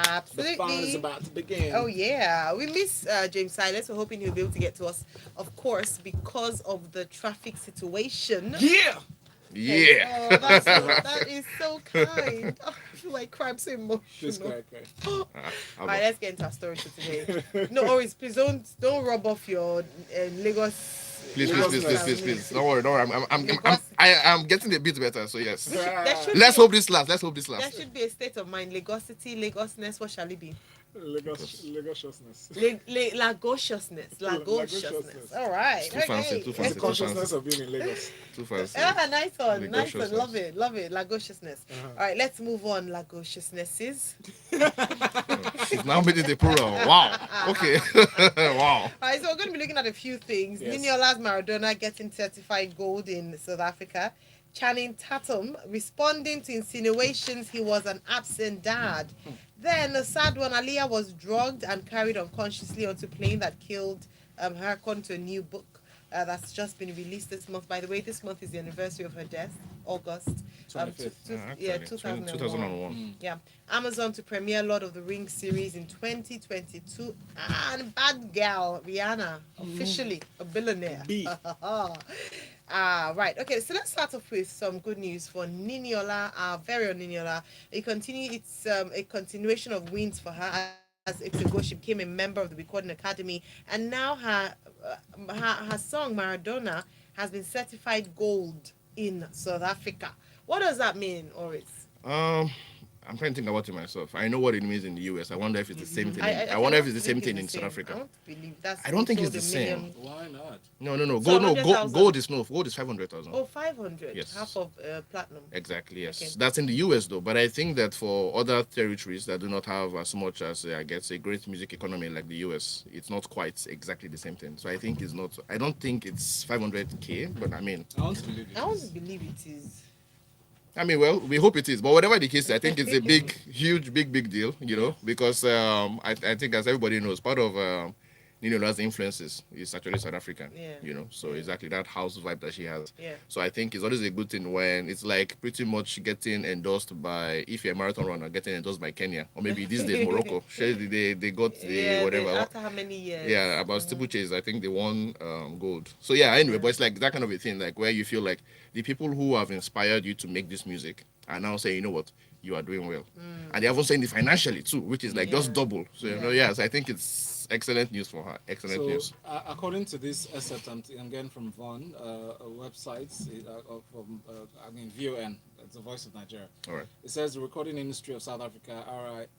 Absolutely. The fun is about to begin. Oh yeah, we miss James Silas. We're hoping he'll be able to get to us, of course, because of the traffic situation. Yeah. Hey, Yeah. oh, that is so kind. Oh, I feel like crying, so Just emotional. cry. All How right, about let's get into our story for today. No worries, please don't rub off your Lagos please, please, please, please, please, please. nationality. Don't worry, don't worry. Lagos. I'm getting a bit better. So yes. There should Let's be hope this lasts. Let's hope this there lasts. should be a state of mind. Lagosity, Lagosness. What shall it be? Because Lagosiousness. Lagosiousness. Lagosiousness. All right. too fancy, Okay. too The fancy, too consciousness fancy, of being in Lagos. too fancy. Ah, nice one. Nice one. Lagosiousness. Love it. Love it. Lagosiousness. Uh-huh. All right, let's move on. Lagosiousnesses. She's now made it a plural. Wow. Okay. Wow. All right, so we're going to be looking at a few things. Yes. Ninyola's Maradona getting certified gold in South Africa. Channing Tatum responding to insinuations he was an absent dad. Then a sad one, Aaliyah was drugged and carried unconsciously onto a plane that killed her, according to a new book that's just been released this month. By the way, this month is the anniversary of her death, August 25th. yeah, 2001. 2001. Yeah. Amazon to premiere Lord of the Rings series in 2022. And bad gal, Rihanna, officially a billionaire. B. Right. Okay, so let's start off with some good news for Niniola, our very own Niniola. It's a continuation of wins for her as Ipsy she became a member of the Recording Academy, and now her song Maradona has been certified gold in South Africa. What does that mean, Oris? Um, I'm trying to think about it myself. I know what it means in the US. I wonder if it's the same thing. I want wonder if it's to the same think thing it's in the South same. Africa. I want to believe that's. I don't think it's sold the a same. million. Why not? No. So Gold, no, 100,000. gold is 500,000. Oh, 500. Yes. Half of platinum. Exactly, yes. Okay. That's in the US though. But I think that for other territories that do not have as much as, I guess, a great music economy like the US, it's not quite exactly the same thing. So I think it's not, I don't think it's 500K, but I mean, I want to believe it. I want to believe it is. well, we hope it is. But whatever the case, I think it's a big, huge, big deal, because I think, as everybody knows, part of Ninola's influences is actually South African, Yeah. So exactly that house vibe that she has. Yeah. So I think it's always a good thing when it's like pretty much getting endorsed by, if you're a marathon runner, getting endorsed by Kenya, or maybe these days Morocco. They got the whatever. After how many years? Yeah, about steeplechase, I think they won gold. So yeah, anyway, but it's like that kind of a thing, like where you feel like the people who have inspired you to make this music are now saying, you know what, you are doing well, and they haven't saying it financially too, which is like just double. So so I think it's excellent news for her. Excellent news. According to this excerpt I'm getting from Von, a website from VON, that's the Voice of Nigeria. All right. It says the Recording Industry of South Africa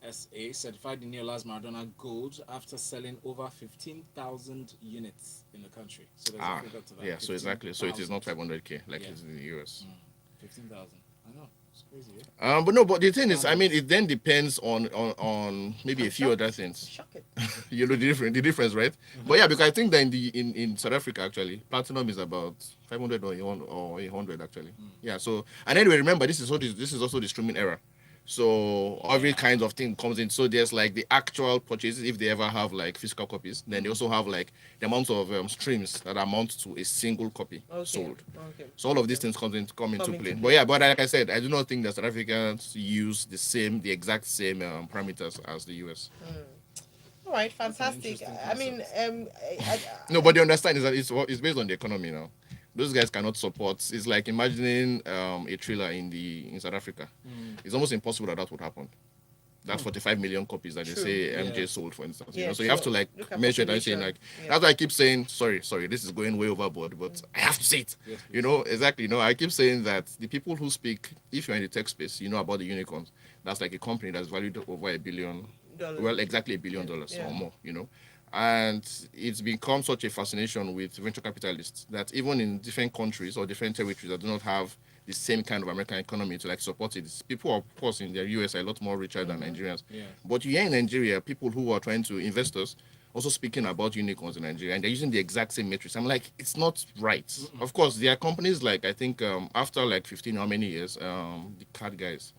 certified Niola's Maradona gold after selling over 15,000 units in the country. So there's a figure to that. Yeah, so exactly. So it is 15,000. not 500K like it's in the US. 15,000. I know. It's crazy, yeah? But the thing is, I mean, it then depends on maybe a few other things. Shocking. You know the difference, right? But yeah, because I think that in South Africa actually, platinum is about 500 or 800 actually. Yeah. So and anyway, remember this is also the streaming era. So every kind of thing comes in. So there's like the actual purchases, if they ever have like physical copies. Then they also have like the amount of streams that amount to a single copy sold. Okay. So all of these things come into play. But yeah, but like I said, I do not think that South Africans use the exact same parameters as the US. All right, fantastic. I mean, No, but they understand is that it's based on the economy now. Those guys cannot support. It's like imagining a thriller in South Africa. It's almost impossible that would happen. That's 45 million copies that they say MJ sold, for instance. So you have to like measure it and say like that's why I keep saying sorry, this is going way overboard, but I have to say it. Exactly. I keep saying that the people who speak, if you're in the tech space, you know about the unicorns. That's like a company that's valued over $1 billion. Well, exactly $1 billion or more. And it's become such a fascination with venture capitalists that even in different countries or different territories that do not have the same kind of American economy to like support it. People, of course, in the US are a lot more richer than Nigerians. Yeah. But here in Nigeria, people who are trying to investors also speaking about unicorns in Nigeria, and they're using the exact same metrics. I'm like, it's not right. Of course, there are companies like I think after like 15 how many years, the card guys.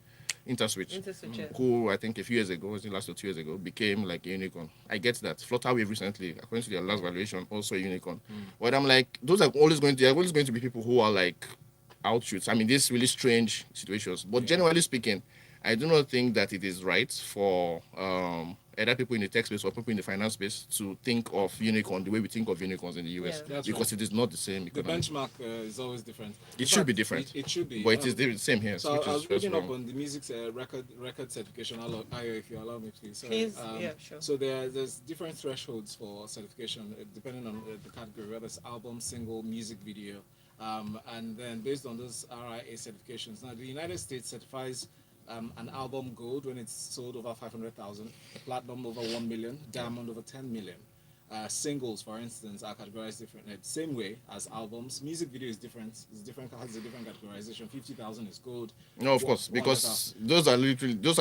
Interswitch, who I think a few years ago, was it last or 2 years ago, became like a unicorn. I get that. Flutterwave recently, according to their last valuation, also a unicorn. But I'm like, those are always going to be people who are like outshoots. I mean, these really strange situations. But generally speaking, I do not think that it is right for either people in the tech space or people in the finance space to think of unicorn the way we think of unicorns in the US, Yeah. That's because right. it is not the same The economy. benchmark is always different. In It should be fact, different, It should be. but it is the same here, So which I is was just reading up wrong. on the music record certification. If you allow me, please. Sorry. Please, yeah, sure. So there's different thresholds for certification depending on the category, whether it's album, single, music video, and then based on those RIA certifications. Now the United States certifies an album gold when it's sold over 500,000, platinum over 1 million, diamond over 10 million. Singles, for instance, are categorized differently. Same way as albums. Music video is different. It's different. Has a different categorization. 50,000 is gold. No, of course, because those are literally there's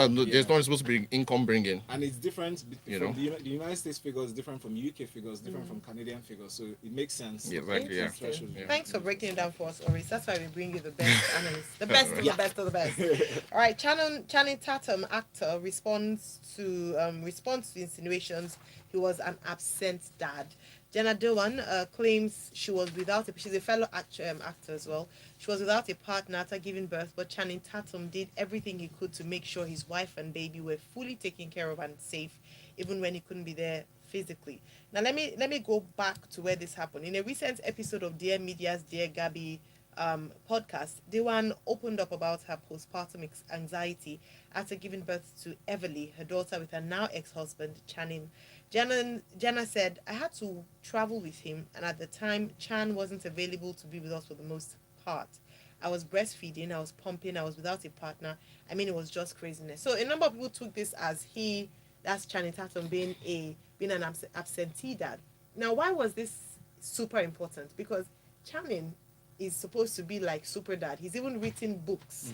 not supposed to be income bringing. And it's different You from know? the United States figures, different from UK figures, different from Canadian figures. So it makes sense. Yeah, exactly. Yeah. Interesting. Yeah. Thanks for breaking it down for us, Oris. That's why we bring you the best analysts, the best of Yeah. the best of the best. All right, Channing Tatum, actor, responds to insinuations he was an absent dad. Jenna Dewan claims she's a fellow actor as well. She was without a partner after giving birth, but Channing Tatum did everything he could to make sure his wife and baby were fully taken care of and safe, even when he couldn't be there physically. Now let me go back to where this happened. In a recent episode of Dear Media's Dear Gabby podcast, Dewan opened up about her postpartum anxiety after giving birth to Everly, her daughter, with her now ex-husband Channing. Jenna said, I had to travel with him, and at the time, Chan wasn't available to be with us for the most part. I was breastfeeding, I was pumping, I was without a partner. I mean, it was just craziness. So a number of people took this as that's Channing Tatum being an absentee dad. Now, why was this super important? Because Channing is supposed to be like super dad. He's even written books,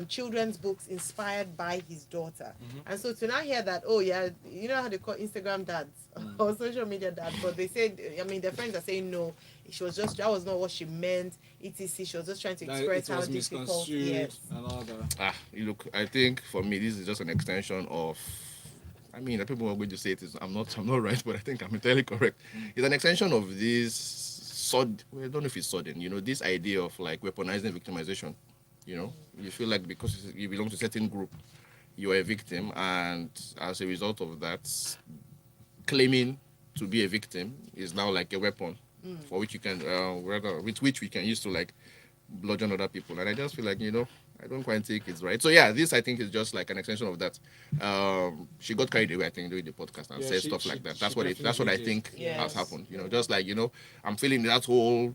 children's books inspired by his daughter. And so to now hear that, oh yeah, you know how they call Instagram dads or social media dads, but they said, I mean, their friends are saying no, that was not what she meant. Etc. She was just trying to express how difficult. Yes. And all that. Look, I think for me this is just an extension of. I mean, the people are going to say it is. I'm not right, but I think I'm entirely correct. It's an extension of this well, I don't know if it's sudden. This idea of like weaponizing victimization. You feel like because you belong to a certain group, you are a victim, and as a result of that, claiming to be a victim is now like a weapon for which you can, with which we can use to like bludgeon other people. And I just feel like I don't quite think it's right. So yeah, this I think is just like an extension of that. She got carried away, I think, during the podcast and said stuff like that. That's what I think has happened. Just like I'm feeling that whole,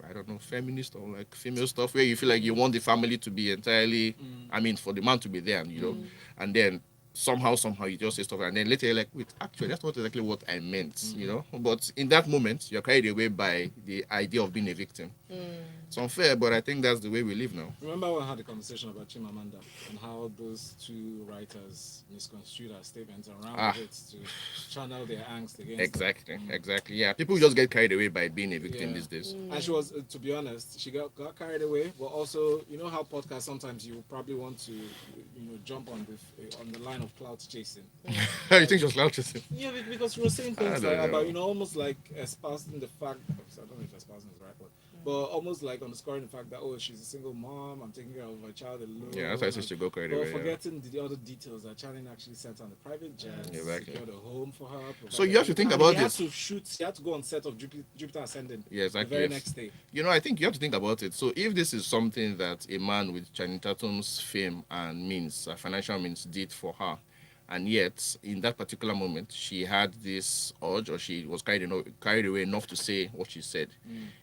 I don't know, feminist or like female stuff where you feel like you want the family to be entirely, I mean, for the man to be there, and then somehow you just say stuff, and then later you're like, wait, actually that's not exactly what I meant, But in that moment, you're carried away by the idea of being a victim. It's unfair, but I think that's the way we live now. Remember when I had a conversation about Chimamanda and how those two writers misconstrued her statements around it to channel their angst against Exactly. Yeah, people just get carried away by being a victim these days. And she was, to be honest, she got carried away, but also, how podcasts sometimes you probably want to, jump on the line of cloud chasing. You think she was cloud chasing? Yeah, because she was saying things about, almost like espousing the fact, I don't know if espousing is the right word, but almost like underscoring the fact that, oh, she's a single mom, I'm taking care of my child alone. Yeah, that's why I said she go carried away. But forgetting the other details that Channing actually sent on the private jet, secured a home for her. So you have to think about this. He had to go on set of Jupiter Ascending. Yeah, exactly. The very next day. I think you have to think about it. So if this is something that a man with Channing Tatum's fame and means, financial means, did for her, and yet in that particular moment she had this urge, or she was carried away enough to say what she said.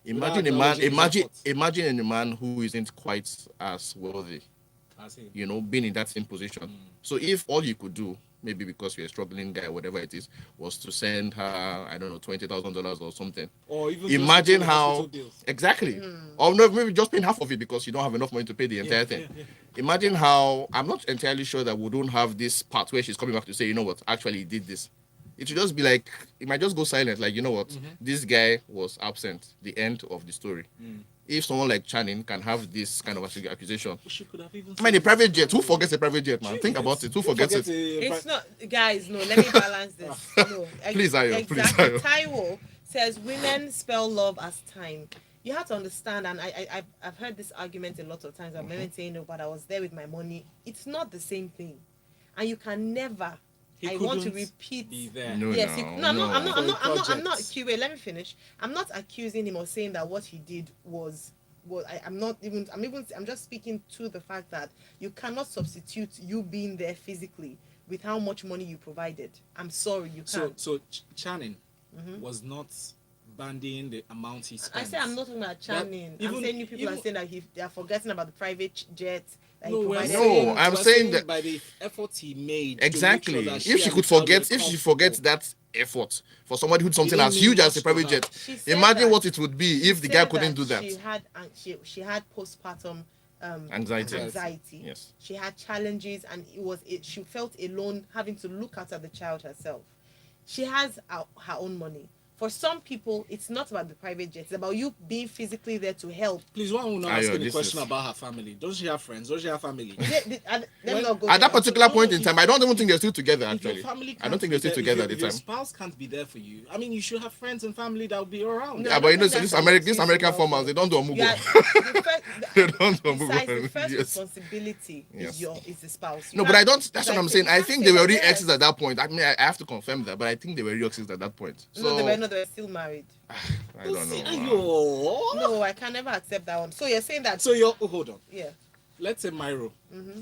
Imagine a man who isn't quite as wealthy, as him. Being in that same position. So if all you could do, maybe because you're a struggling guy, whatever it is, was to send her, I don't know, $20,000 or something. Or even imagine how exactly, or no, maybe just paying half of it because you don't have enough money to pay the entire thing. Imagine how, I'm not entirely sure that we don't have this part where she's coming back to say, you know what, actually he did this. It should just be like, it might just go silent, like, you know what, this guy was absent. The end of the story. If someone like Channing can have this kind of accusation, she could have even. I mean, a private jet. Who forgets a private jet, man? Think about it. Who forgets it? It's not, guys. No, let me balance this. No, Please, Ayo. Exactly. Taiwo says women spell love as time. you have to understand, and I've heard this argument a lot of times. I'm never saying, no, but I was there with my money. It's not the same thing, and you can never. I want to repeat. Be there. No, Yes, no, I'm not. I'm not. I'm not. I'm not. I'm not. Projects. Wait, let me finish. I'm not accusing him or saying that what he did was. Well, I'm not even. I'm just speaking to the fact that you cannot substitute you being there physically with how much money you provided. I'm sorry, you can't. So Channing was not bandying the amount he spent. I say I'm not talking about Channing. I'm saying you people are saying that they are forgetting about the private jet that he provided. No, I'm saying that by the effort he made. exactly. To make sure that If she and could the child forget, were if she comfortable. forgets that effort for somebody who's something didn't as mean huge as a much private for jet, She said imagine that- what it would be she if the guy said couldn't do that. She had postpartum Anxiety. Yes. She had challenges, and she felt alone having to look after the child herself. She has her own money. For some people, it's not about the private jet. It's about you being physically there to help. Please, why will not Ayo, ask any this question is- about her family? Don't she have friends? Don't she have family? Let me not go At that there. particular no, point no, in time, I don't even think they're still together. If your Actually, family I don't can't think be they're still there- together if at the your time. spouse can't be there for you. I mean, you should have friends and family that will be around. No, Yeah, I but you don't know, think this that's American, an these American excuse, farmers, they don't do a You are- mugo. the They first, don't do a besides, the mugo. first Yes. responsibility Yes. is the spouse. You No, but I can't- don't. That's what like I'm say- saying. you I can't think say they were that, already yes. exes at that point. I mean, I have to confirm that, but I think they were already exes at that point. So No, they were still married. I don't know. Ayo. No, I can never accept that one. So you're saying that? So you're hold on. Yeah. Let's say Myro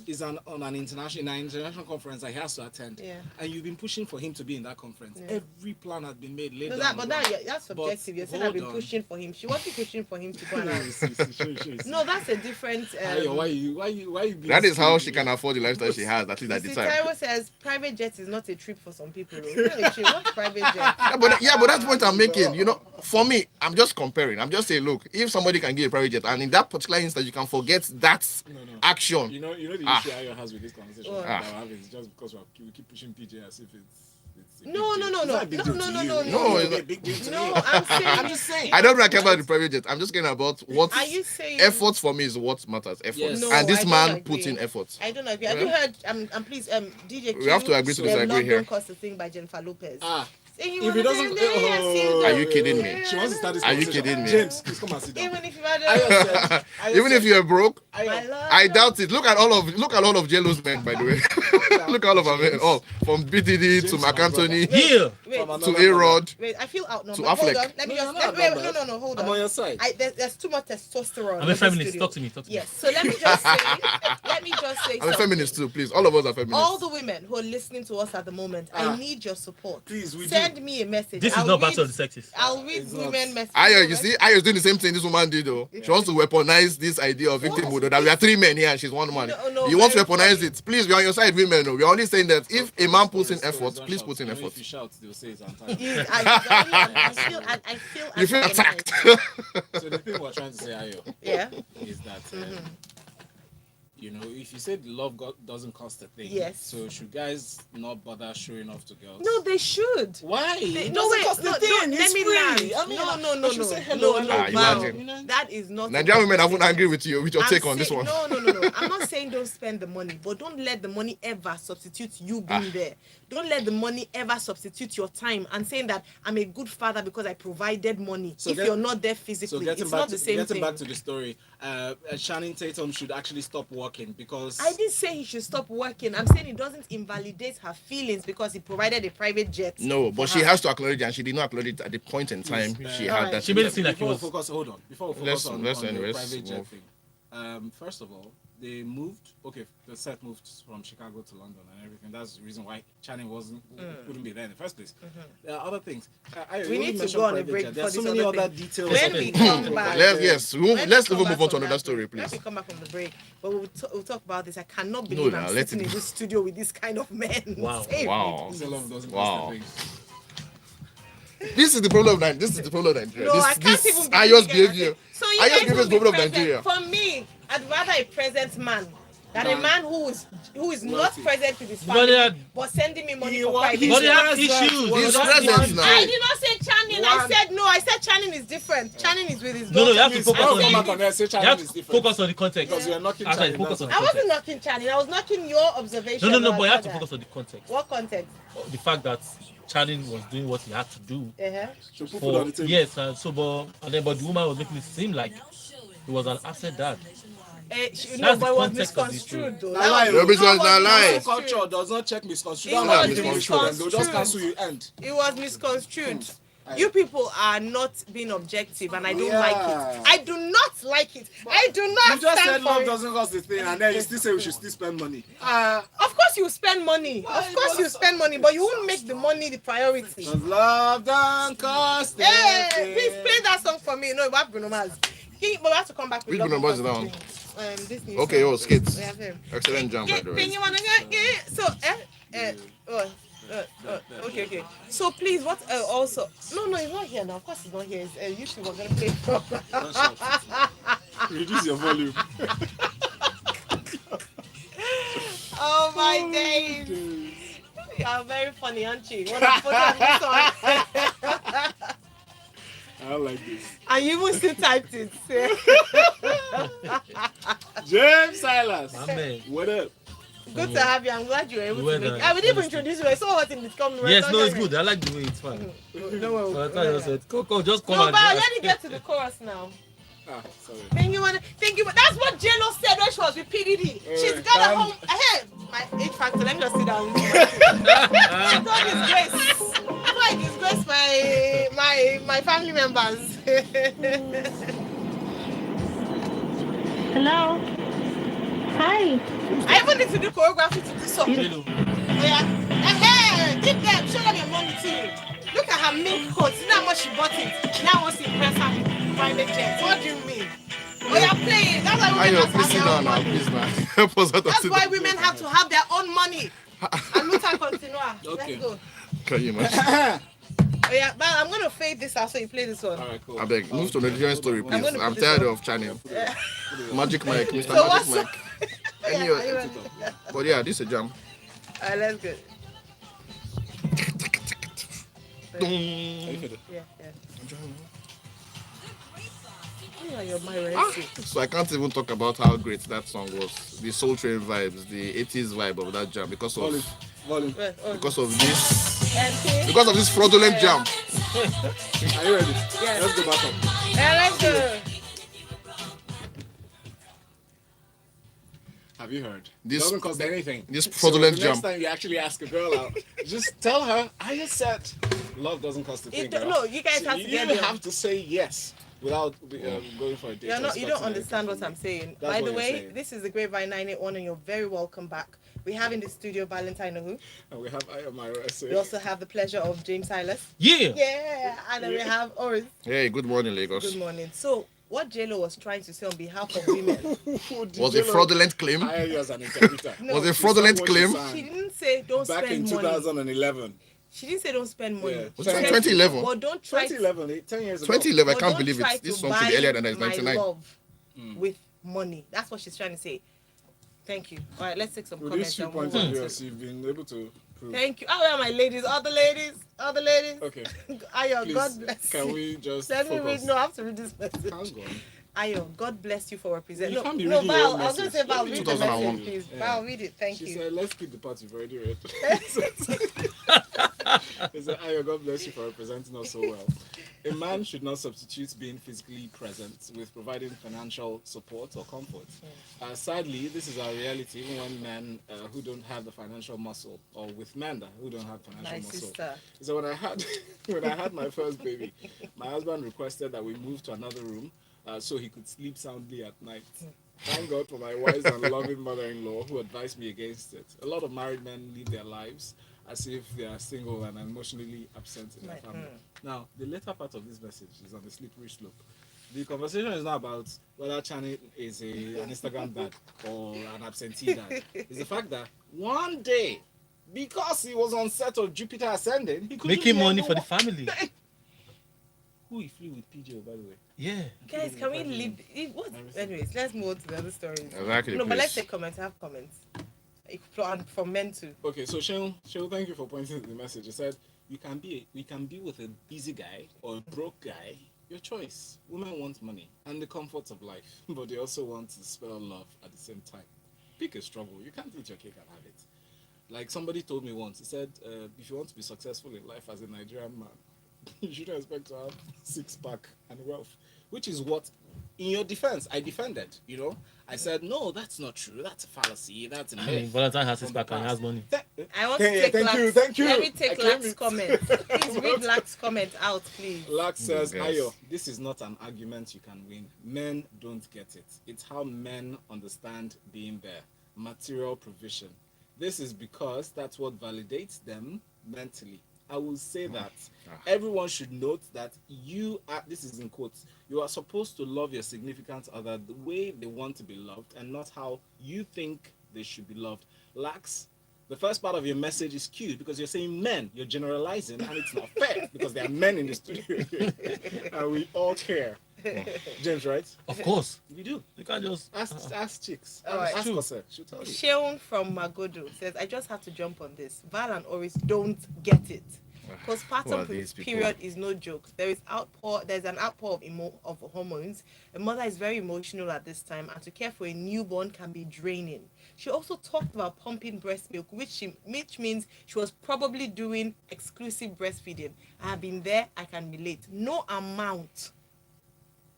is on an international conference that he has to attend, Yeah. and you've been pushing for him to be in that conference. Yeah. Every plan has been made. Laid No, down but on the ground. that's But subjective. You're saying I've hold been on. pushing for him. She wasn't pushing for him to go and No, ask. No, that's a different. Ayo, why you? being That is how silly? she can afford the lifestyle she has, at least at the See, time. Taiwo says private jet is not a trip for some people. Really, she wants private jet. Yeah, but that's the point I'm making. You know, for me, I'm just comparing. I'm just saying, look, if somebody can get a private jet, and in that particular instance, you can forget that No. action. You know the Ah. issue Ayo has with this conversation What? that we're having is just because we keep pushing PJ as if it's a big No, deal. no, It's no, not a big no, deal no, to no, you. no, It's no. not No, a big deal to No, me. I'm saying. I'm just saying. I don't really care about the private jet. I'm just getting about what Are you saying? effort for me is what matters. Effort. Yes. No, And I this don't man agree. put in effort. I don't agree. Have you heard? Please, DJ Q. We have to agree to disagree Love here. Don't Cost a Thing by Jennifer Lopez. If If it doesn't, Are you kidding me? She wants to start this Are you conversation. kidding me? James, please come and sit down. Even if you had Ayo said- Ayo Even if said- you're broke, my Ayo, love, I doubt it. Look at all of JLo's men, by the way. Look at all of our men. All from BTD to James, Mark my Anthony Yeah. Wait, From to another A-Rod. wait. I feel outnumbered. To Hold Affleck. on. Let me No, just. no, No. Hold I'm on. on your side. There's too much testosterone. I'm in a this feminist. studio. Talk to me. Yes. So let me just say. let me just say. I'm a something. feminist too, please. All of us are feminists. All the women who are listening to us at the moment, I need your support. Please, we Send do. me a message. This is I'll not read- battle of the sexes. I'll read It's not. women messages. Ayo, you see, Ayo's doing the same thing this woman did, though. She wants to weaponize this idea of victimhood, that we are three men here and she's one man. No, You want to very weaponize funny. it. Please, we're on your side, women. No. We're only saying that if a man puts in effort, Don't please shout. put in You know, effort. If you shout, they'll say it's I anti. feel You feel antagonized. attacked. So the thing we're trying to say, Ayo, Yeah. is that you know, if you say the love God doesn't cost a thing, Yes. so should guys not bother showing off to girls? No, they should. Why? It No, doesn't wait, cost a no, thing. no, It's let me free. land. I mean, No, I should say hello, no, hello, wow. imagine. you know? That is not. Nigerian women are even conversation. angry with your I'm take on this saying- one. No. I'm not saying don't spend the money, but don't let the money ever substitute you being there. Don't let the money ever substitute your time and saying that I'm a good father because I provided money. So if get- you're not there So physically, getting it's back not to the same getting thing. back to the story, Channing Tatum should actually stop working because I didn't say he should stop working. I'm saying it doesn't invalidate her feelings because he provided a private jet. No, but for she her. has to acknowledge it, and she did not acknowledge it at the point in time Please, she alright. had that. She made it seem like it before we was. focus, hold on. Before we Let's- focus let's on the anyways private jet move. thing, first of all, they moved. Okay, the set moved from Chicago to London and everything. That's the reason why Channing wouldn't be there in the first place. There are other things. We need to go on a break There are so for many this other other details. When we come back, Let's When we even come move back on to from another that story, break, please. When we come back from the break, but we'll talk about this. I cannot No, believe nah, I'm let sitting it in go. this studio with this kind of men. Wow. Save Wow. me, So please. love doesn't Wow. cost a thing. This is the problem of Nigeria. This is the problem of Nigeria. No, I this can't even believe Ayos you guys are behavior. saying- So you Ayos guys behavior will is be the problem of present. Nigeria. For me, I'd rather a present man That a man who is not Wealthy. present with his But family they are- but sending me money He for wa- private. he's But they have present. issues. Was He's that present one now. I day? did not say Channing. I One- said no. I said Channing is different. Channing is with his No, daughter. you have to Please, focus don't on come the- back on there and say You China have is to different. focus on the context. Because you're knocking After you China. focus on the I wasn't context. knocking Channing. I was knocking your observation. No, but you have to about focus that. on the context. What context? The fact that Channing was doing what he had to do. Uh-huh. So put food For, on the table. yes, but the woman was making it seem like he was an absent dad. No, the but it was context of the misconstrued though. Nah, That lie, was- Rubbish that was not lie. Cancel culture does not check misconstrued. It That was one misconstrued. misconstrued. They'll just misconstrued. cancel you end. It was misconstrued. You people are not being objective, and I don't Yeah. like it. I do not like it. I do not You just stand said for love it. doesn't cost the thing, and then you still say we should still spend money. Of course you spend money. Of course you spend money, but you won't make the money the priority. Because love don't cost Hey, anything. please play that song for me. No, we have Bruno Mars. But we have to come back with Which Love Bruno Mars is Because that It's This new Okay, song. oh, skits. We have him. Excellent jam, by the way. You wanna get so okay. So please, what also? No, he's not here now. Of course, he's not here. Usually we're gonna play from. Reduce your volume. Oh my days! You are very funny, aren't you? What a photo of this one. I don't like this. And you even still typed it. James Silas. My man. What up? Good to have you. I'm glad you were able Well to make done. it. I would even introduce you. I saw what in this coming. Yes, no, it's good. I like the way it's fine. No, So I thought you said, Coco, just come no, and but join us. let me get to the chorus now. Sorry. Thank you. That's what J-Lo said when she was with PDD. She's got a home. Hey, my H factor. Let me just sit down. I don't disgrace. I disgrace my family members. Hello. Hi. I even need to do choreography to this song. J-Lo. Yeah. Hey, give them. Show them your money too. Look at her mink coat. See how much she bought it. Now wants to impress her with private jets. What do you mean? We are playing. That's why women Ayo, have to please have sit their down own now, money. please now. Help us out of That's sit why down. women have to have their own money. And Luther continua. Okay. Let's go. Can you imagine? Oh yeah, but I'm gonna fade this out so you play this one. All right, cool. I beg, move to the Nigerian story, please. gonna put I'm this tired on. of channel. Magic Mike, Mr. So Magic what's Mike. Yeah, Any are you ready? But yeah, this is a jam. Alright, let's go. Dum. Yeah. Yeah, you're my recipe. So I can't even talk about how great that song was. The Soul Train vibes, the 80s vibe of that jam because of Volume. because of this MP. because of this fraudulent jam. Are you ready? Yeah. Let's go back up. Yeah, let's go. Have you heard? This- doesn't cost anything. this So fraudulent the next jump. time you actually ask a girl out, just tell her, I just said, love doesn't cost a thing. girl." No, you guys So have to you get even there. have to say yes without going for a date. You or don't expecting understand what anything. I'm saying. That's By what the you're way, saying. this is the Grapevine 981 and you're very welcome back. We have in the studio Valentine Ohu. And we have Ayomara. We also have the pleasure of James Silas. Yeah. Yeah, and then we have Oris. Hey, good morning, Lagos. Good morning. So, what JLo was trying to say on behalf of women, Was a fraudulent claim? Hire you as an interpreter. No. Was a You fraudulent sang what claim? you sang. she didn't say don't Back in spend money. 2011. She didn't say don't spend money. Yeah. Was She it said, 2011? But don't try 2011, 10 years ago. 2011, I but can't don't believe try it. This to song should be buy earlier than that. It's my 99. love with money. That's what she's trying to say. Thank you. All right, let's take some With these comments. few and points move of on view, to- as you've been able to prove. Thank you. Oh, where are my ladies? Other ladies? Okay. Ayo, Please, God bless can you. we just Let me focus? read. No, I have to read this message. Hang on. Ayo, God bless you for representing. You can't be No, reading your Val, own I was going to say, message. Val, read the 2001. message, please. Yeah. Val, read it. Thank She you. said, let's keep the part you've already read. He said, Ayo, God bless you for representing us so well. A man should not substitute being physically present with providing financial support or comfort. Sadly, this is our reality, even when men who don't have the financial muscle, or with men who don't have financial My muscle. sister. So when I had my first baby, my husband requested that we move to another room so he could sleep soundly at night. Thank God for my wise and loving mother-in-law who advised me against it. A lot of married men live their lives as if they are single and emotionally absent in their family. Now, the later part of this message is on the slippery slope. The conversation is not about whether Channing is an Instagram dad or an absentee dad. It's the fact that one day, because he was on set of Jupiter Ascending, he could Making money for the family. who he flew with PJ, by the way. Yeah. Guys, can we leave? Anyways, let's move on to the other stories. Exactly. No, but let's please. take comments. I have comments. And from men too. Okay, so Cheryl, thank you for pointing to the message. He said we can be with a busy guy or a broke guy. Your choice. Women want money and the comforts of life, but they also want to spell love at the same time. Pick a struggle. You can't eat your cake and have it. Like somebody told me once, he said, if you want to be successful in life as a Nigerian man, you shouldn't expect to have six-pack and wealth, which is what, in your defense, I defended, I said, no, that's not true. That's a fallacy. That's a I mean, myth. Valentine has from his the back and he has past." money. I want to take thank Lax. you, thank you. Let me I take claim Lax's it. comment. Please read Lax's comment out, please. Lax says, Yes. Ayo, this is not an argument you can win. Men don't get it. It's how men understand being there. Material provision. This is because that's what validates them mentally. I will say that everyone should note that you are, this is in quotes, you are supposed to love your significant other the way they want to be loved and not how you think they should be loved. Lax, the first part of your message is cute because you're saying men, you're generalizing, and it's not fair because there are men in the studio and we all care. James, right? Of course. We do. You can't just Ask chicks. All right. Ask True. Kose. She'll tell you. Sheon from Magodo says, I just have to jump on this. Val and Oris don't get it. Who are Postpartum these people? period is no joke. There's an outpour of hormones. A mother is very emotional at this time, and to care for a newborn can be draining. She also talked about pumping breast milk, which means she was probably doing exclusive breastfeeding. I have been there, I can relate. No amount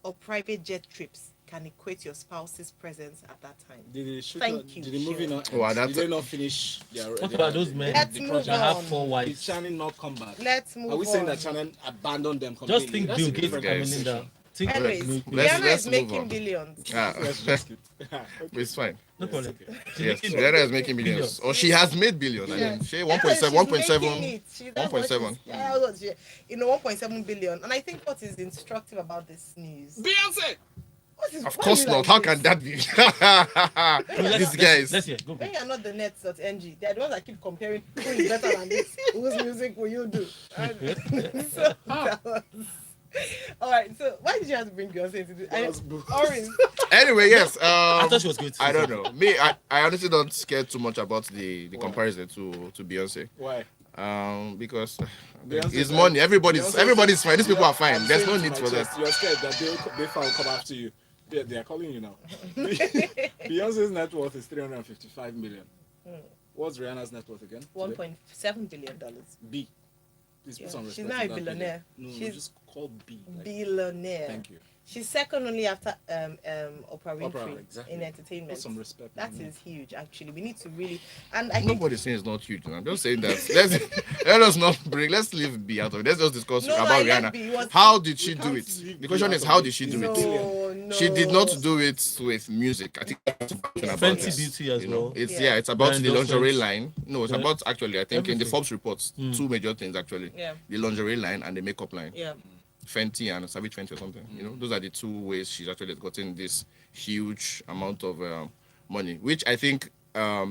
of private jet trips can equate your spouse's presence at that time. Did the shoot Thank not, you, Did the movie not end? Wow, that's Did they not finish their what about those men Let's the move project? that have on. 4 Did wives? Channing not come back? Let's move on. Are we saying that Channing abandoned them completely? Just think That's Bill a Gates different coming in conversation. there. Think Anyways, Bill Let's- Rihanna let's is move making on. billions. Let's just keep. Okay. It's fine. no Yes, problem. okay. She's Yes, making Rihanna is making billions. billions. Or she has made billions. I Yes. mean, she Yeah, 1.7, she's 1.7, making it. That's what 1.7. she's- yeah, that's what she- 1.7 billion. And I think what is instructive about this news. Beyonce. Of course not. How can that be? These guys. Let's hear. Go. When you're not the nets.ng, they're the ones that keep comparing who is better than this, whose music will you do. So that was... All right, so why did you have to bring Beyonce into this? That was boo. Orange. Anyway, yes. I thought she was good. I don't know. Me, I honestly don't care too much about the comparison to Beyonce. Why? Because Beyonce it's said- money. Everybody's Beyonce fine. These people are I'm fine. There's no saying to need my for that. chest, you're scared that they will come after you. They are calling you now. Beyonce's net worth is 355 million. What's Rihanna's net worth again? today? $1.7 billion. B. Please put Yeah, some she's respect not to a that billionaire. billion. No, She's just call B. Like, Billionaire. thank you. She's second only after Oprah Winfrey Oprah, exactly. in Put entertainment. some respect. That on is huge, actually. We need to really, and I think Nobody's saying it's not huge. I'm just saying that. Let us not bring. Let's leave B out of it. Let's just discuss No, about I left Rihanna. B. It was- How did she We do can't it? leave The question B is, out how of did it. she do No. it? no, She did not do it with music. I think that's the question about Fenty this. Beauty as You know, well. it's Yeah. it's about Brand the lingerie endorsement. line. No, it's Yeah. about actually. I think in the Everything. Forbes reports, two major things actually. Yeah. The lingerie line and the makeup line. Yeah. Fenty and Savage Fenty or something. You know, those are the two ways she's actually gotten this huge amount of money, which I think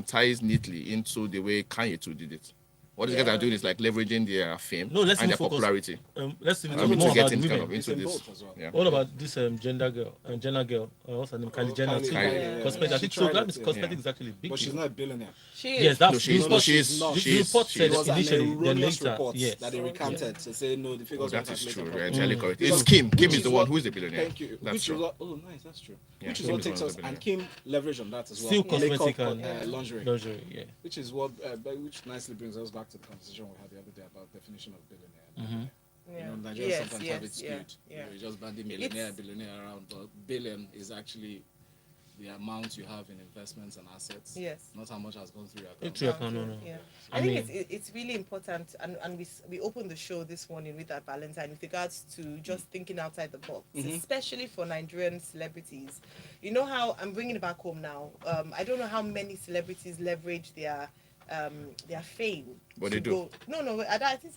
ties neatly into the way Kanye too did it. What these guys Yeah. are doing is like leveraging their fame No, let's and their even focus. popularity. Let's even I talk mean, more to get about into women. kind of It's into in this. both as well. Yeah. What about this Jenner girl? What's her name? Kylie Jenner Kylie, too. Kylie, yeah. Cosmetics. Yeah. I think She so. tried That it, means yeah. cosmetics is actually a big But she's deal. not a billionaire. She is. Yes, that's No, she's the no, report- she's not. the she's report said It was an initially, then erroneous later. report Yes. that they recanted to say no, the Oh, figures that were is true. calculated You're properly. entirely correct. Because- It's Kim. Kim which is the what- one who is the billionaire. Thank you. That's Which true. is what? Oh, nice. That's true. Yeah, Which is Kim what is one takes of us, the and Kim leveraged on that as well. Still cosmetic Makeup, and lingerie. lingerie. Yeah. Which is what, which nicely brings us back to the conversation we had the other day about definition of billionaire. Yeah. You know, Nigerians Yes, sometimes yes, have it skewed. yeah, You yeah. know, you just bandy millionaire, billionaire around, but billion is actually the amount you have in investments and assets. Yes. Not how much has gone through your account. True account, no. Yeah. I I think mean- it's really important, and we opened the show this morning with that Valentine with regards to just thinking outside the box, especially for Nigerian celebrities. You know how I'm bringing it back home now. I don't know how many celebrities leverage their fame. But to they do. go- No, I didn't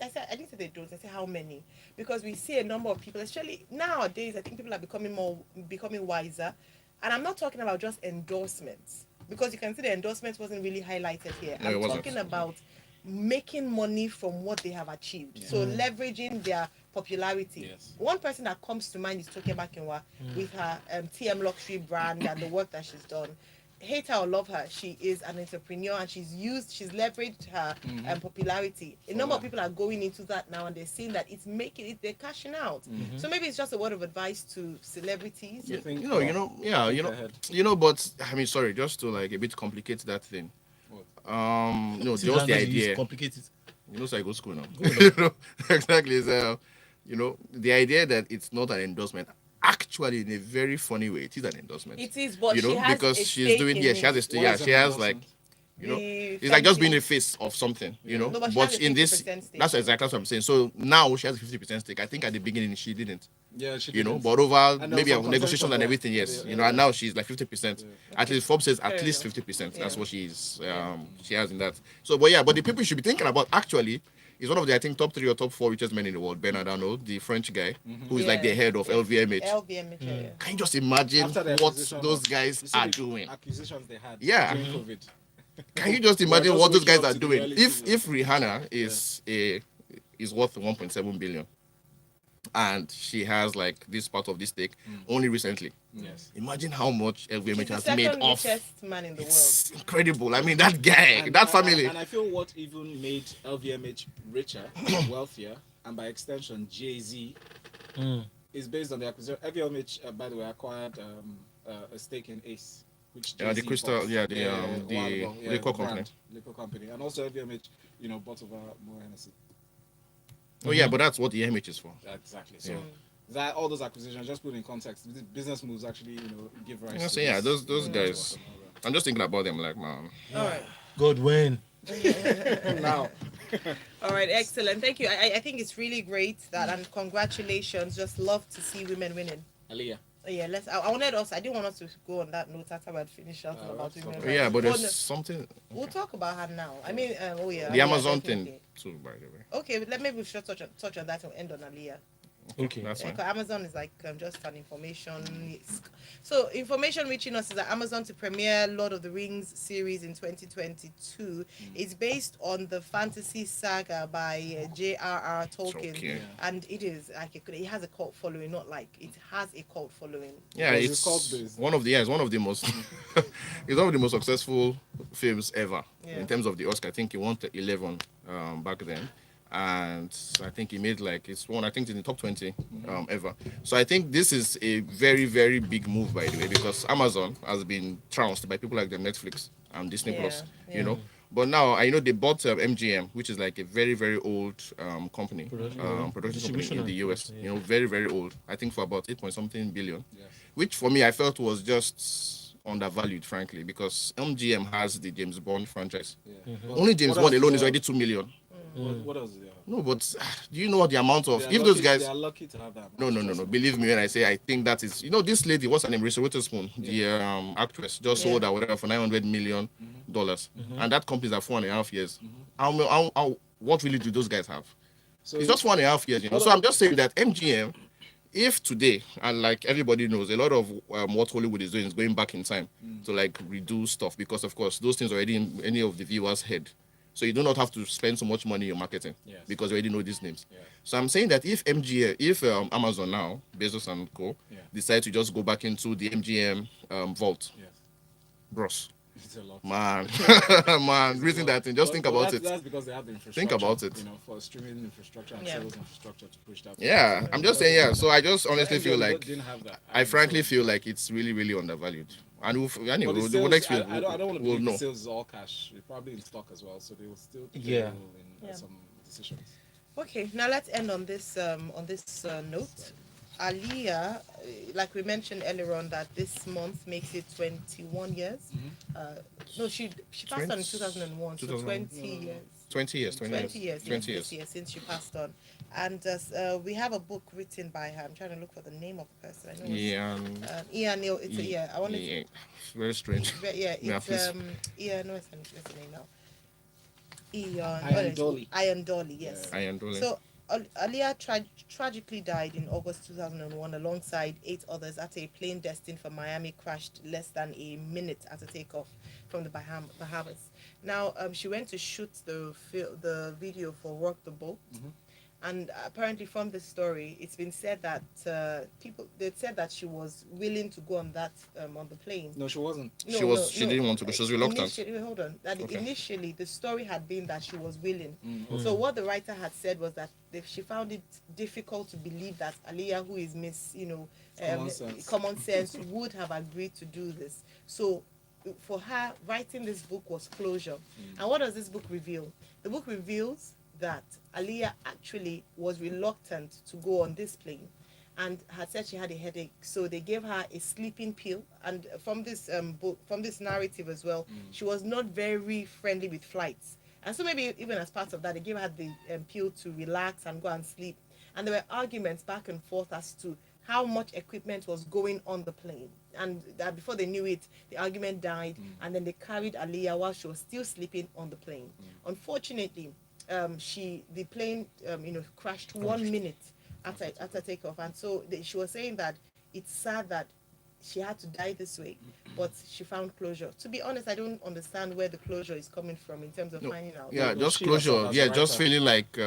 say they don't. I said how many, because we see a number of people, especially nowadays. I think people are becoming wiser, and I'm not talking about just endorsements, because you can see the endorsements wasn't really highlighted here. No, it I'm wasn't. talking about making money from what they have achieved. So leveraging their popularity. Yes. One person that comes to mind is Toke Makinwa with her TM Luxury brand and the work that she's done. Hate her or love her, she is an entrepreneur and she's leveraged her popularity. A number of people are going into that now and they're seeing that it's making it, they're cashing out. So maybe it's just a word of advice to celebrities. You think, but I mean, sorry, just to like a bit complicate that thing. See, just the language is idea. complicated. So I go school now. Exactly. So, the idea that it's not an endorsement. Actually, in a very funny way, it is an endorsement. It is, but she has because a she's stake doing, in she it. has a stake. Yeah, she has like, it's like just being a face of something, No, but she but has a in this, 50% stake. that's exactly what I'm saying. So now she has a 50% stake. I think at the beginning she didn't. Yeah, she But over And maybe there was some negotiations and contention everything, there. yes. Yeah. And now she's like 50%. At least Forbes says at Fair least enough. 50%. Yeah. That's what she's she has in that. So, but the people you should be thinking about actually is one of the, I think, top 3 or top 4 richest men in the world, Bernard Arnault, the French guy, who is like the head of LVMH. LVMH, yeah. Can you just imagine After the what acquisition those of- guys you see are the doing? Acquisitions they had Yeah. during COVID. Can you just We're imagine just what those waking guys up are to the doing? reality. If Rihanna is worth 1.7 billion, and she has like this part of this stake only recently. Yes. Imagine how much LVMH He's the has made second off. richest man in the world. It's incredible. I mean, that guy, that family. And I feel what even made LVMH richer, wealthier, and by extension Jay-Z, is based on the acquisition. LVMH, by the way, acquired a stake in Ace, which Yeah, the Jay-Z crystal, bought, the a while ago. liquor the company. brand, liquor company, and also LVMH, bought over more Hennessy. Oh yeah, but that's what the image is for. Exactly. So Yeah. that all those acquisitions, just put in context, business moves actually, give rise. Yeah, to so yeah, this, those guys. I'm just thinking about them like, man. All right. God win. Now, All right, excellent. Thank you. I think it's really great that, and congratulations. Just love to see women winning. Aaliyah. Oh, yeah, I didn't want us to go on that note after I'd finished shouting about women. that's Oh, yeah, but Oh, there's no, something. we'll talk about her now. I mean, oh yeah. The Aaliyah, Amazon definitely. thing too, by the way. Okay, but maybe we should touch on that and end on Aaliyah. Okay. That's fine. Because Amazon is like just an information. So information reaching us is that Amazon to premiere Lord of the Rings series in 2022. It's based on the fantasy saga by J.R.R. Tolkien, Tolkien. and it is like it has a cult following. Not like it has a cult following. Yeah, Because it's it's cult-based. it's one of the most it's one of the most successful films ever Yeah. in terms of the Oscar. I think he won 11 back then, and I think he made like it's one. I think it's in the top 20 ever. So I think this is a very very big move, by the way, because Amazon has been trounced by people like the Netflix and Disney Yeah, Plus. yeah. You know. But now I know they bought MGM, which is like a very very old company, production company Distribution in the and US. stuff, yeah. You know, very very old. I think for about 8 point something billion, Yes. which for me I felt was just undervalued, frankly, because MGM has the James Bond franchise. Yeah. Only James What Bond else alone do is they already have? 2 million. What else do they have? No, but do you know what the amount of They if are those lucky- guys? they are lucky to have that. No. Believe me when I say I think that is, this lady, what's her name, Reese Witherspoon, the actress, just sold her whatever for $900 million, and that company's at 4.5 years. What really do those guys have? So It's just 1.5 years, So I'm just saying that MGM, if today, and like everybody knows, a lot of what Hollywood is doing is going back in time to like redo stuff, because of course those things are already in any of the viewers' head. So you do not have to spend so much money on marketing Yes. because you already know these names. Yes. So I'm saying that if Amazon now, Bezos and Co, decide to just go back into the MGM vault, Yes. bros, It's a lot. man, reason that thing. Just think about it. That's because they have the infrastructure. Think about it. For streaming infrastructure and Yeah. sales infrastructure to push that. Yeah, I'm just saying, So I just honestly MGM feel like, didn't have that. I frankly feel like it's really, really undervalued. And anyway, But the the sales, next I week don't want to we'll believe know. the sales is all cash. It's probably in stock as well, so they will still play Yeah. a role in Yeah. some decisions. Okay, now let's end on this note. Aaliyah, like we mentioned earlier on, that this month makes it 21 years. No, she passed on in 2001, so 20 years. 20 years, 20 years, 20 yes, years. this year since she passed on. And we have a book written by her. I'm trying to look for the name of the person. I know it's Ian Neil. It's I wanted Yeah, very strange. yeah, Yeah, it's please. Ian. What's her name now? Ian Dolly. Ian Dolly, yes. I am doing. So Aaliyah tragically died in August 2001 alongside 8 others after a plane destined for Miami crashed less than a minute after takeoff from the Bahamas. Now, she went to shoot the video for Rock the Boat, And apparently, from the story, it's been said that they said that she was willing to go on the plane. No, she wasn't. She didn't want to go. She was reluctant. Initially, hold on. That Okay. Initially, the story had been that she was willing. Mm. So what the writer had said was that she found it difficult to believe that Aaliyah, who is common sense, would have agreed to do this. So for her, writing this book was closure. And what does this book reveal? The book reveals that Aaliyah actually was reluctant to go on this plane and had said she had a headache, so they gave her a sleeping pill. And from this book, from this narrative as well, she was not very friendly with flights, and so maybe even as part of that, they gave her the pill to relax and go and sleep. And there were arguments back and forth as to how much equipment was going on the plane, and that before they knew it, the argument died, and then they carried Aaliyah while she was still sleeping on the plane. Unfortunately, the plane crashed 1 minute after takeoff, and so she was saying that it's sad that she had to die this way, but she found closure. To be honest, I don't understand where the closure is coming from in terms of finding out. Yeah, No, just she closure. herself as a Yeah, just writer. feeling like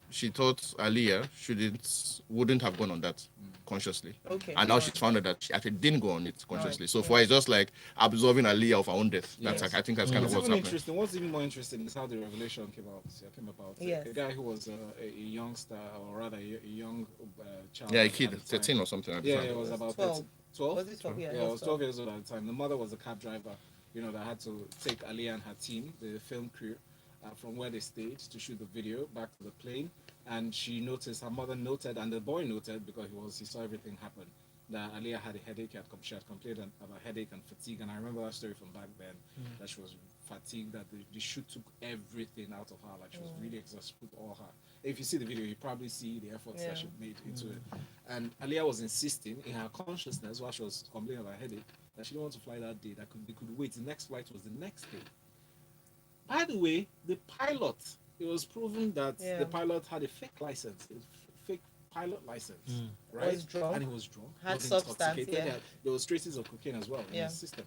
she thought Aaliyah wouldn't have gone on that consciously. Okay. And now she's found out that she actually didn't go on it consciously. So for her, it's just like absolving Aaliyah of her own death. That's Yes. I think that's kind It's of what's even happening. interesting. What's even more interesting is how the revelation came about. Yes. A guy who was a youngster, or rather a young child. Yeah, a at kid, the time. 13 or something. At the Yeah, time. it was about 12. 12. Was it 12? Yeah, Yeah, I was 12 years old at the time. The mother was a cab driver, that had to take Aaliyah and her team, the film crew, from where they stayed to shoot the video back to the plane. And her mother noted, and the boy noted, because he saw everything happen, that Aaliyah had a headache. She had complained about headache and fatigue. And I remember that story from back then, that she was fatigued, that the shoot took everything out of her. Like, she was really exhausted, put all her. If you see the video, you probably see the efforts that she made into it. And Aaliyah was insisting in her consciousness, while she was complaining about headache, that she didn't want to fly that day, they could wait. The next flight was the next day. By the way, the pilot, it was proven that the pilot had a fake license, a fake pilot license, right? Was drunk. And he was drunk. Had was substance, intoxicated. yeah. There was traces of cocaine as well in his system,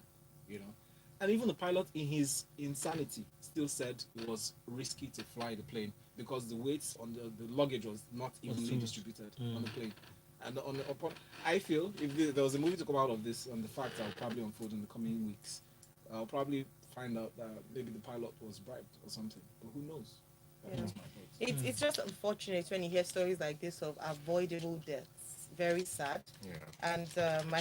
And even the pilot, in his insanity, still said it was risky to fly the plane because the weights on the luggage was not evenly distributed on the plane. And I feel if there was a movie to come out of this, and the facts that will probably unfold in the coming weeks, I'll probably find out that maybe the pilot was bribed or something. But who knows? That's just my thoughts. It's just unfortunate when you hear stories like this of avoidable deaths. Very sad. Yeah. And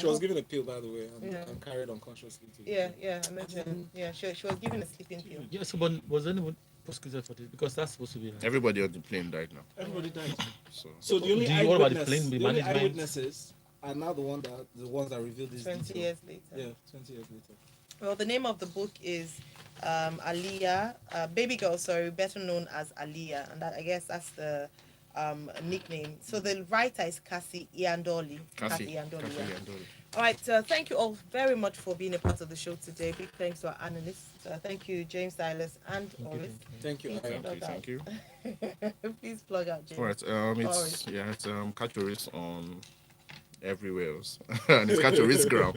She was given a pill, by the way, and carried unconsciously to I mentioned. Yeah, she was given a sleeping pill. Yeah, so but was anyone prosecuted for this? Because that's supposed to be. Everybody on the plane died now. Everybody died. So So the only What about the eyewitness, plane, the the only management? eyewitnesses are now the ones that revealed this 20 detail. years later. Yeah, 20 years later. Well, the name of the book is Aaliyah, Baby Girl, better known as Aaliyah, and I guess that's the nickname. So the writer is Cassie Iandoli. Cassie Iandoli. Yeah. Iandoli. All right, thank you all very much for being a part of the show today. Big thanks to our analysts. Thank you, James Silas and Oris. Thank you. Thank you. Please plug out, James. All right. It's Catch Oris on everywhere else. And it's Catch Oris Gram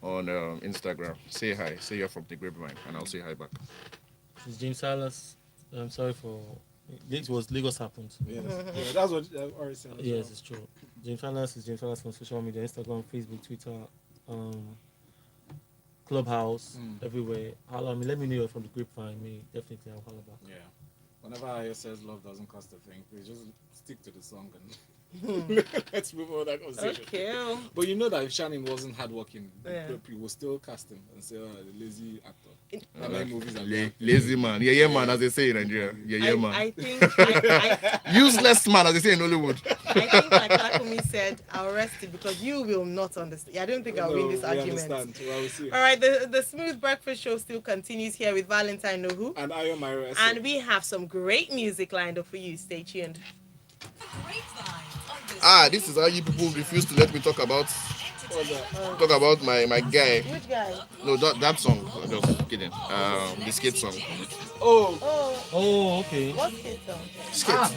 on Instagram. Say hi. Say you're from the Grapevine, and I'll say hi back. It's James Silas. I'm sorry for. It was Lagos happened. Yes. Yeah, that's what Ori said. as Yes, well. it's true. James Silas is James Silas on social media: Instagram, Facebook, Twitter, Clubhouse, everywhere. Holla me. Let me know you're from the Grapevine. Me definitely I'll holla back. Yeah. Whenever I says love doesn't cost a thing, please just stick to the song and let's move on with that conversation. Okay. But you know that if Shannon wasn't hardworking, Yeah. people will still cast him and say, the lazy actor. And like movies and Lazy man. Yeah, man, as they say in Nigeria. Yeah, man. I think I Useless man, as they say in Hollywood. think like Takumi said, I'll rest it because you will not understand. I don't think I'll win this we argument. understand. Well, we'll see. All right, the Smooth Breakfast Show still continues here with Valentine Nohu. And Ayo Myra. And we have some great music lined up for you. Stay tuned. This is how you people refuse to let me talk about my guy. Which guy? No, that song. Just kidding. The skate song. Oh. Oh, Oh, okay. what's it song? Skate.